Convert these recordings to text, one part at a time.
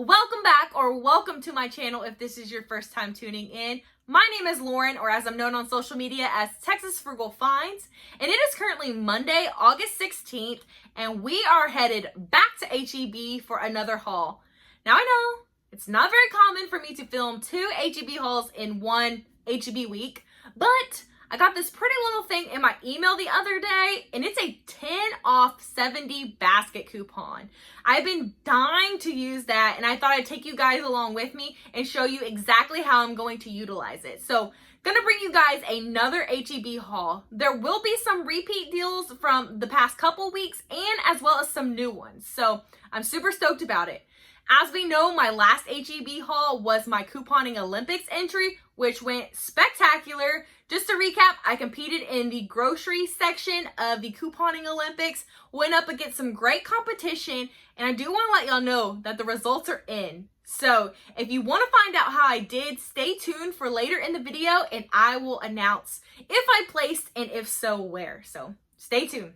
Welcome back, or welcome to my channel if this is your first time tuning in. My name is Lauren, or as I'm known on social media as Texas Frugal Finds, and it is currently Monday, August 16th, and we are headed back to HEB for another haul. Now I know it's not very common for me to film 2 HEB hauls in one HEB week, but I got this pretty little thing in my email the other day, and it's a 10 off 70 basket coupon. I've been dying to use that, and I thought I'd take you guys along with me and show you exactly how I'm going to utilize it. So, gonna bring you guys another HEB haul. There will be some repeat deals from the past couple weeks, and as well as some new ones. So, I'm super stoked about it. As we know, my last HEB haul was my Couponing Olympics entry, which went spectacular. Just to recap, I competed in the grocery section of the Couponing Olympics, went up against some great competition, and I do want to let y'all know that the results are in. So if you want to find out how I did, stay tuned for later in the video, and I will announce if I placed and if so, where. So stay tuned.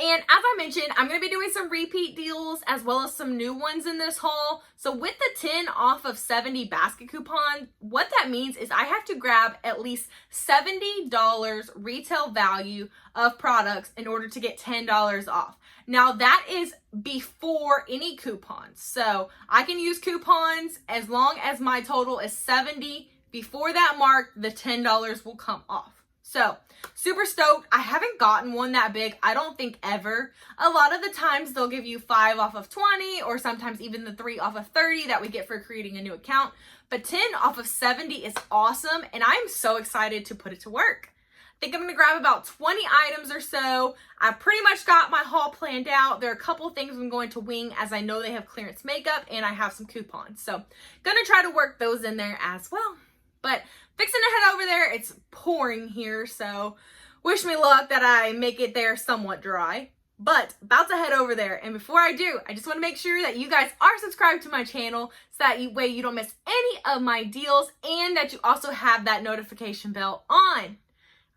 And as I mentioned, I'm going to be doing some repeat deals as well as some new ones in this haul. So with the 10 off of 70 basket coupon, what that means is I have to grab at least $70 retail value of products in order to get $10 off. Now that is before any coupons. So I can use coupons as long as my total is 70. Before that mark, the $10 will come off. So, super stoked. I haven't gotten one that big, I don't think ever. A lot of the times they'll give you 5 off of 20 or sometimes even the 3 off of 30 that we get for creating a new account. But 10 off of 70 is awesome, and I'm so excited to put it to work. I think I'm going to grab about 20 items or so. I pretty much got my haul planned out. There are a couple things I'm going to wing as I know they have clearance makeup and I have some coupons. So, going to try to work those in there as well. But fixing to head over there. It's pouring here, so wish me luck that I make it there somewhat dry. But about to head over there, and before I do, I just want to make sure that you guys are subscribed to my channel so that way you don't miss any of my deals and that you also have that notification bell on.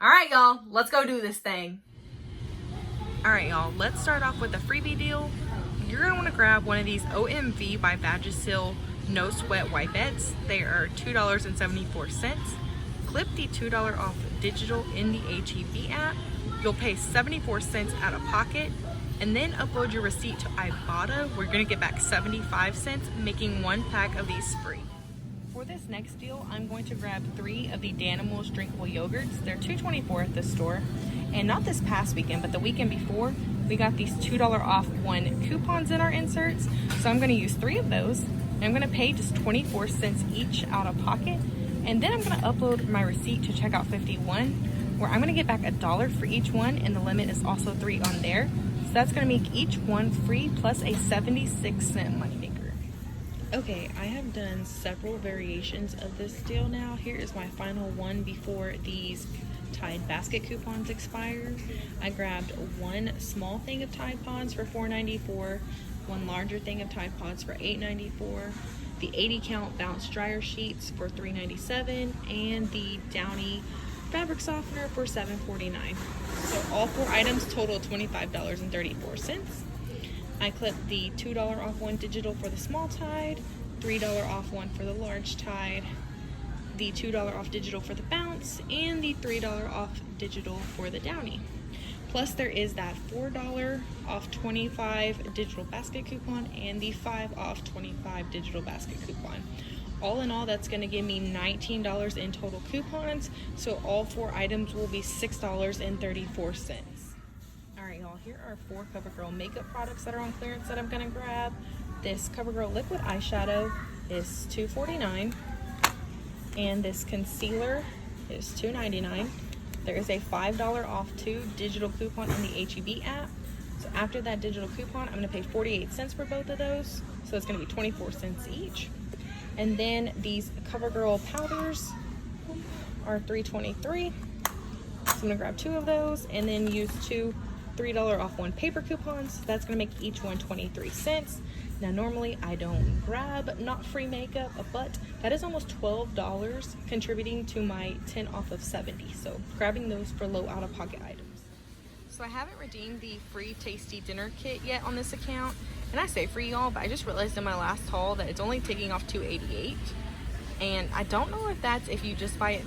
All right, y'all, let's go do this thing. All right, y'all, let's start off with a freebie deal. You're going to want to grab one of these OMV by Vagisil No Sweat Wipettes. They are $2.74. Clip the $2 off digital in the HEB app. You'll pay 74 cents out of pocket, and then upload your receipt to Ibotta. We're gonna get back 75 cents, making 1 pack of these free. For this next deal, I'm going to grab 3 of the Danimals drinkable yogurts. They're $2.24 at the store, and not this past weekend, but the weekend before, we got these $2 off 1 coupons in our inserts. So I'm gonna use 3 of those. I'm gonna pay just 24 cents each out of pocket, and then I'm gonna upload my receipt to checkout 51, where I'm gonna get back $1 for each one, and the limit is also 3 on there. So that's gonna make each one free plus a 76-cent moneymaker. Okay, I have done several variations of this deal now. Here is my final one before these Tide basket coupons expire. I grabbed 1 small thing of Tide Pods for $4.94. 1 larger thing of Tide Pods for $8.94, the 80 count bounce dryer sheets for $3.97, and the Downy fabric softener for $7.49. So all 4 items total $25.34. I clipped the $2 off 1 digital for the small Tide, $3 off 1 for the large Tide, the $2 off digital for the bounce, and the $3 off digital for the Downy. Plus there is that $4 off 25 digital basket coupon and the 5 off 25 digital basket coupon. All in all, that's gonna give me $19 in total coupons. So all 4 items will be $6.34. All right, y'all, here are 4 CoverGirl makeup products that are on clearance that I'm gonna grab. This CoverGirl liquid eyeshadow is $2.49. And this concealer is $2.99. There is a $5 off 2 digital coupon in the HEB app. So after that digital coupon, I'm gonna pay 48 cents for both of those. So it's gonna be 24 cents each. And then these CoverGirl powders are $3.23. So I'm gonna grab 2 of those and then use 2 $3 off 1 paper coupons. So that's gonna make each one 23 cents. Now normally I don't grab not free makeup, but that is almost $12 contributing to my 10 off of 70. So grabbing those for low out-of-pocket items. So I haven't redeemed the free tasty dinner kit yet on this account, And I say free, y'all, but I just realized in my last haul that it's only taking off $2.88. And I don't know if that's if you just buy it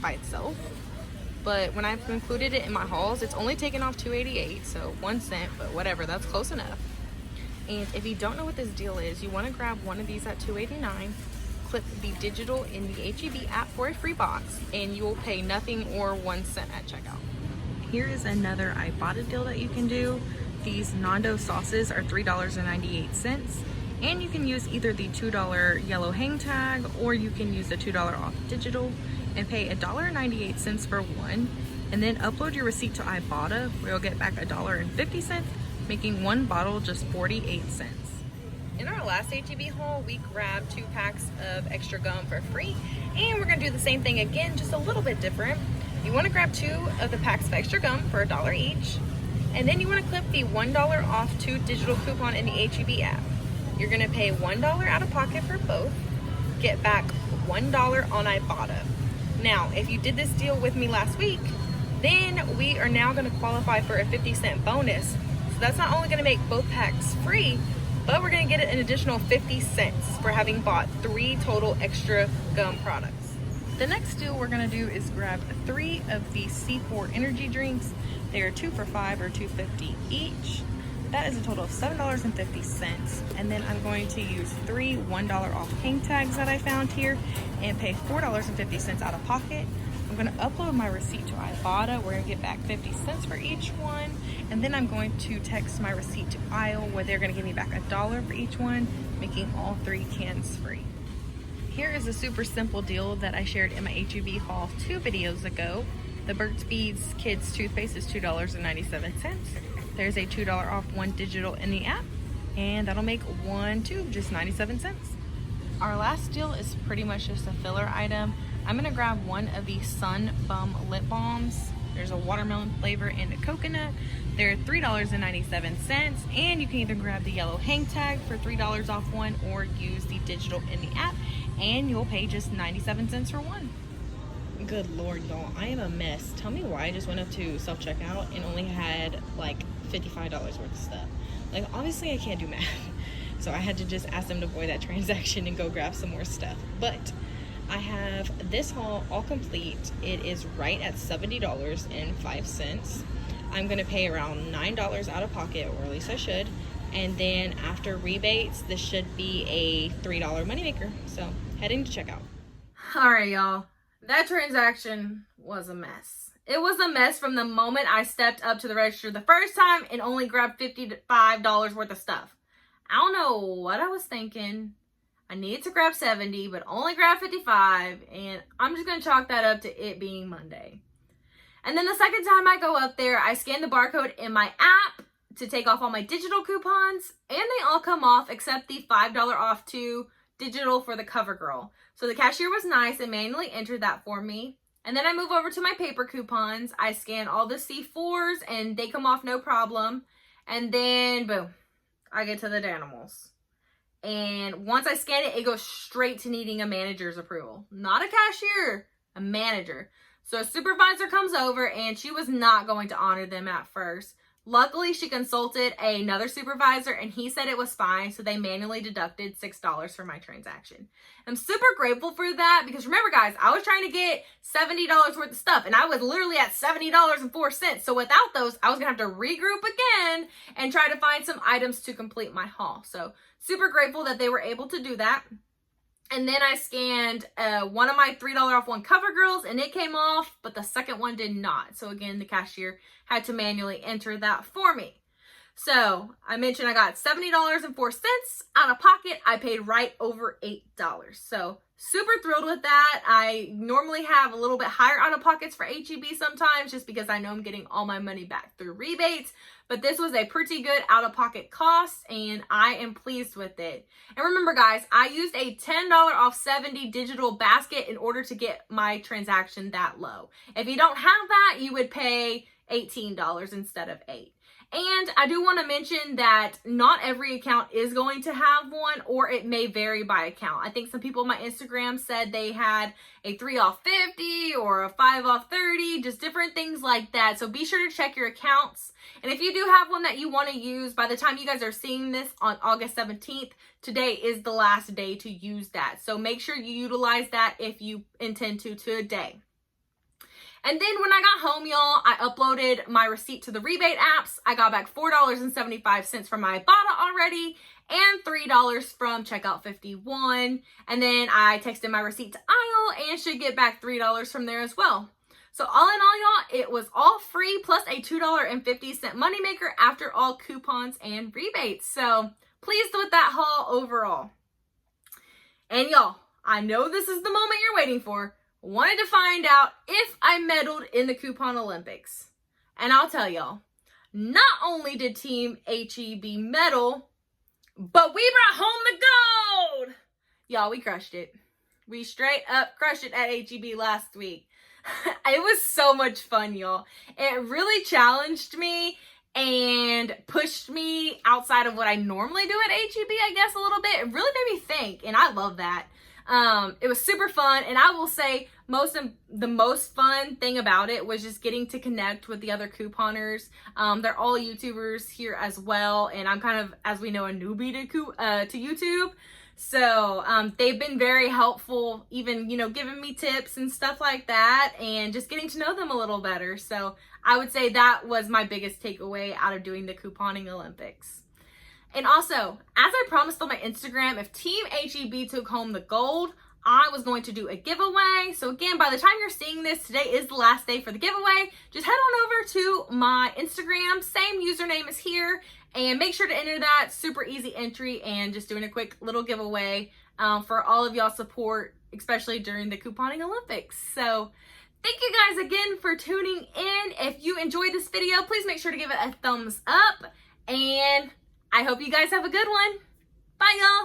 by itself, but when I've included it in my hauls, it's only taken off $2.88, so 1 cent, but whatever, that's close enough. And if you don't know what this deal is, you want to grab one of these at $2.89, clip the digital in the HEB app for a free box, and you will pay nothing or 1 cent at checkout. Here is another Ibotta deal that you can do. These Nando sauces are $3.98, and you can use either the $2 yellow hang tag, or you can use the $2 off digital and pay $1.98 for one, and then upload your receipt to Ibotta, where you'll get back $1.50, making one bottle just 48 cents. In our last HEB haul, we grabbed 2 packs of extra gum for free, and we're gonna do the same thing again, just a little bit different. You wanna grab 2 of the packs of extra gum for $1 each, and then you wanna clip the $1 off 2 digital coupon in the HEB app. You're gonna pay $1 out of pocket for both, get back $1 on Ibotta. Now, if you did this deal with me last week, then we are now gonna qualify for a 50-cent bonus. So that's not only gonna make both packs free, but we're gonna get an additional 50 cents for having bought 3 total extra gum products. The next deal we're gonna do is grab 3 of the C4 energy drinks. They are 2 for $5 or $2.50 each. That is a total of $7.50. And then I'm going to use 3 $1 off hang tags that I found here and pay $4.50 out of pocket. I'm gonna upload my receipt to Ibotta. We're gonna get back 50 cents for each one. And then I'm going to text my receipt to Aisle, where they're gonna give me back $1 for each one, making all 3 cans free. Here is a super simple deal that I shared in my HEB haul 2 videos ago. The Burt's Bees Kids toothpaste is $2.97. There's a $2 off 1 digital in the app, and that'll make 1 tube just 97 cents. Our last deal is pretty much just a filler item. I'm gonna grab 1 of the Sun Bum lip balms. There's a watermelon flavor and a coconut. They're $3.97, and you can either grab the yellow hang tag for $3 off one, or use the digital in the app, and you'll pay just 97 cents for one. Good Lord, y'all, I am a mess. Tell me why I just went up to self-checkout and only had like $55 worth of stuff. Like, obviously I can't do math, so I had to just ask them to void that transaction and go grab some more stuff. But I have this haul all complete. It is right at $70.05. I'm gonna pay around $9 out of pocket, or at least I should. And then after rebates, this should be a $3 moneymaker. So heading to checkout. All right, y'all. That transaction was a mess. It was a mess from the moment I stepped up to the register the first time and only grabbed $55 worth of stuff. I don't know what I was thinking. I needed to grab 70, but only grabbed 55, and I'm just gonna chalk that up to it being Monday. And then the second time I go up there, I scan the barcode in my app to take off all my digital coupons, and they all come off except the $5 off 2 digital for the CoverGirl. So the cashier was nice and manually entered that for me. And then I move over to my paper coupons. I scan all the C4s and they come off no problem. And then boom, I get to the Danimals. And once I scan it, it goes straight to needing a manager's approval. Not a cashier, a manager. So a supervisor comes over and she was not going to honor them at first. Luckily, she consulted another supervisor and he said it was fine, so they manually deducted $6 for my transaction. I'm super grateful for that because remember, guys, I was trying to get $70 worth of stuff and I was literally at $70.04. So without those, I was gonna have to regroup again and try to find some items to complete my haul. So super grateful that they were able to do that. And then I scanned one of my $3 off 1 CoverGirls and it came off, but the second one did not. So again, the cashier had to manually enter that for me. So I mentioned I got $70.04 out of pocket. I paid right over $8. So super thrilled with that. I normally have a little bit higher out of pockets for HEB sometimes just because I know I'm getting all my money back through rebates. But this was a pretty good out of pocket cost and I am pleased with it. And remember, guys, I used a $10 off 70 digital basket in order to get my transaction that low. If you don't have that, you would pay $18 instead of $8. And I do want to mention that not every account is going to have one, or it may vary by account. I think some people on my Instagram said they had a 3 off 50 or a 5 off 30, just different things like that. So be sure to check your accounts. And if you do have one that you want to use, by the time you guys are seeing this on August 17th, today is the last day to use that. So make sure you utilize that if you intend to today. And then when I got home, y'all, I uploaded my receipt to the Rebate apps. I got back $4.75 from my Ibotta already and $3 from Checkout 51. And then I texted my receipt to Aisle and should get back $3 from there as well. So all in all, y'all, it was all free plus a $2.50 moneymaker after all coupons and rebates. So pleased with that haul overall. And y'all, I know this is the moment you're waiting for. Wanted to find out if I medaled in the Coupon Olympics. And I'll tell y'all, not only did Team HEB medal, but we brought home the gold! Y'all, we crushed it. We straight up crushed it at HEB last week. It was so much fun, y'all. It really challenged me and pushed me outside of what I normally do at HEB, I guess, a little bit. It really made me think, and I love that. It was super fun, and I will say the most fun thing about it was just getting to connect with the other couponers. They're all YouTubers here as well, and I'm kind of, as we know, a newbie to YouTube. So they've been very helpful, even, giving me tips and stuff like that, and just getting to know them a little better. So I would say that was my biggest takeaway out of doing the Couponing Olympics. And also, as I promised on my Instagram, if Team HEB took home the gold, I was going to do a giveaway. So again, by the time you're seeing this, today is the last day for the giveaway. Just head on over to my Instagram, same username as here, and make sure to enter that. Super easy entry, and just doing a quick little giveaway for all of y'all support, especially during the Couponing Olympics. So thank you guys again for tuning in. If you enjoyed this video, please make sure to give it a thumbs up, and I hope you guys have a good one. Bye, y'all.